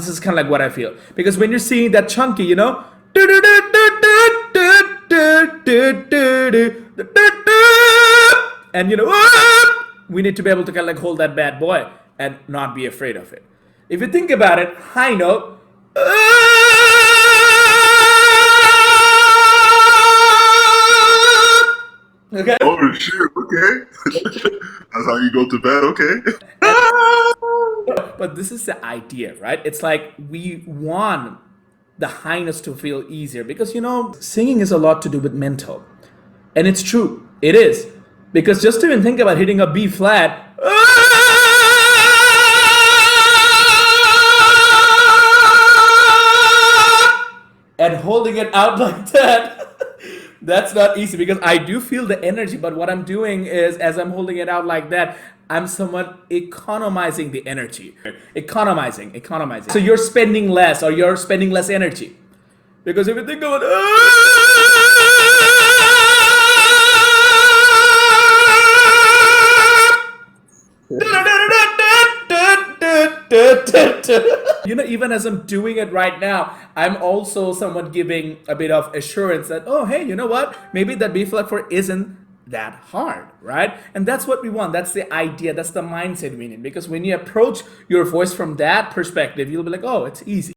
this is kind of like what I feel. Because when you're seeing that chunky, and we need to be able to kind of like hold that bad boy and not be afraid of it. If you think about it, high note, okay. Oh shit, okay. That's how you go to bed, okay. But this is the idea, right? It's like we want the highness to feel easier because singing is a lot to do with mental. And it's true. It is. Because just even think about hitting a B flat. And holding it out like that. That's not easy because I do feel the energy, but what I'm doing is as I'm holding it out like that, I'm somewhat economizing the energy. Economizing. So you're spending less or you're spending less energy. Because if you think about even as I'm doing it right now, I'm also somewhat giving a bit of assurance that, oh, hey, you know what? Maybe that B flat 4 isn't that hard, right? And that's what we want. That's the idea. That's the mindset we need. Because when you approach your voice from that perspective, you'll be like, oh, it's easy.